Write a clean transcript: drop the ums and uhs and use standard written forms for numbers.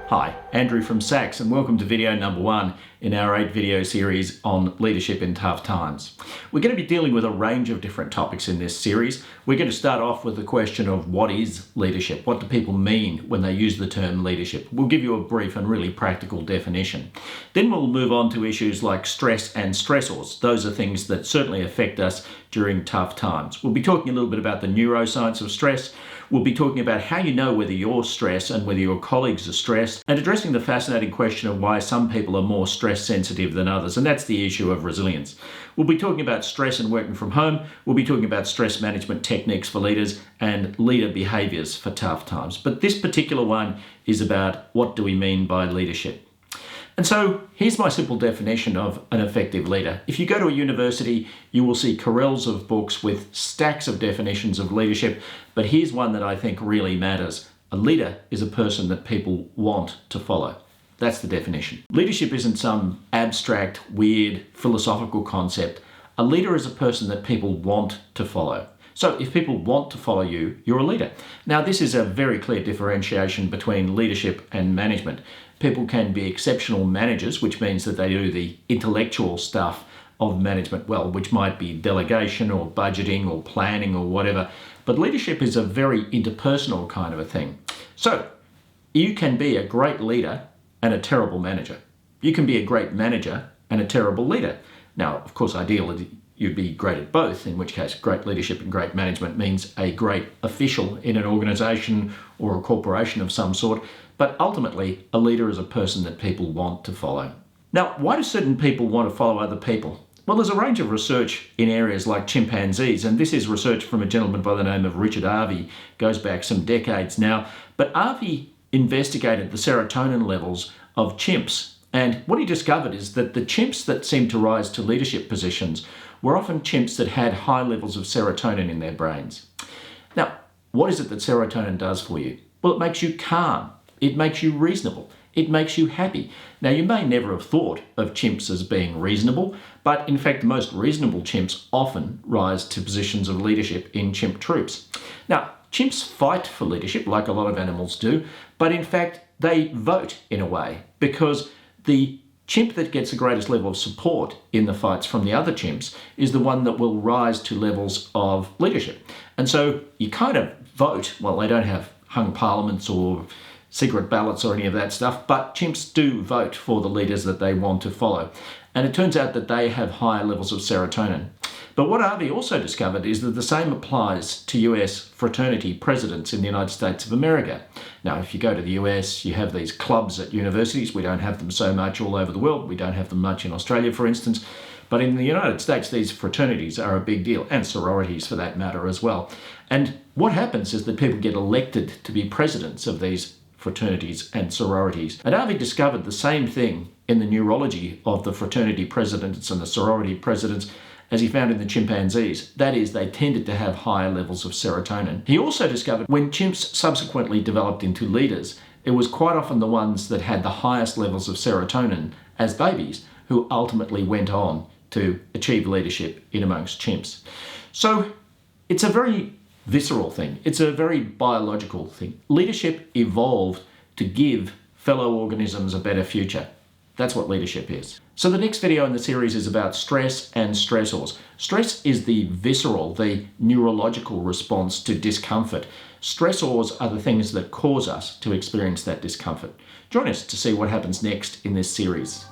Hi, Andrew from Sachs, and welcome to video number 1 in our 8-video series on leadership in tough times. We're going to be dealing with a range of different topics in this series. We're going to start off with the question of what is leadership? What do people mean when they use the term leadership? We'll give you a brief and really practical definition. Then we'll move on to issues like stress and stressors. Those are things that certainly affect us during tough times. We'll be talking a little bit about the neuroscience of stress. We'll be talking about how you know whether you're stressed and whether your colleagues are stressed, and addressing the fascinating question of why some people are more stress sensitive than others, and that's the issue of resilience. We'll be talking about stress and working from home. We'll be talking about stress management techniques for leaders and leader behaviours for tough times. But this particular one is about what do we mean by leadership. And so here's my simple definition of an effective leader. If you go to a university, you will see corrals of books with stacks of definitions of leadership, but here's one that I think really matters. A leader is a person that people want to follow. That's the definition. Leadership isn't some abstract, weird, philosophical concept. A leader is a person that people want to follow. So if people want to follow you, you're a leader. Now, this is a very clear differentiation between leadership and management. People can be exceptional managers, which means that they do the intellectual stuff of management well, which might be delegation or budgeting or planning or whatever. But leadership is a very interpersonal kind of a thing. So you can be a great leader and a terrible manager. You can be a great manager and a terrible leader. Now, of course, ideally, you'd be great at both, in which case great leadership and great management means a great official in an organisation or a corporation of some sort. But ultimately, a leader is a person that people want to follow. Now, why do certain people want to follow other people? Well, there's a range of research in areas like chimpanzees, and this is research from a gentleman by the name of Richard Harvey, goes back some decades now. But Harvey investigated the serotonin levels of chimps, and what he discovered is that the chimps that seemed to rise to leadership positions were often chimps that had high levels of serotonin in their brains. Now, what is it that serotonin does for you? Well, it makes you calm. It makes you reasonable. It makes you happy. Now, you may never have thought of chimps as being reasonable, but in fact, the most reasonable chimps often rise to positions of leadership in chimp troops. Now, chimps fight for leadership like a lot of animals do, but in fact, they vote in a way, because the chimp that gets the greatest level of support in the fights from the other chimps is the one that will rise to levels of leadership. And so you kind of vote. Well, they don't have hung parliaments or secret ballots or any of that stuff, but chimps do vote for the leaders that they want to follow. And it turns out that they have higher levels of serotonin. But what Harvey also discovered is that the same applies to US fraternity presidents in the United States of America. Now, if you go to the US, you have these clubs at universities. We don't have them so much all over the world. We don't have them much in Australia, for instance. But in the United States, these fraternities are a big deal, and sororities for that matter as well. And what happens is that people get elected to be presidents of these fraternities and sororities. And Harvey discovered the same thing in the neurology of the fraternity presidents and the sorority presidents as he found in the chimpanzees. That is, they tended to have higher levels of serotonin. He also discovered when chimps subsequently developed into leaders, it was quite often the ones that had the highest levels of serotonin as babies who ultimately went on to achieve leadership in amongst chimps. So it's a very visceral thing. It's a very biological thing. Leadership evolved to give fellow organisms a better future. That's what leadership is. So the next video in the series is about stress and stressors. Stress is the visceral, the neurological response to discomfort. Stressors are the things that cause us to experience that discomfort. Join us to see what happens next in this series.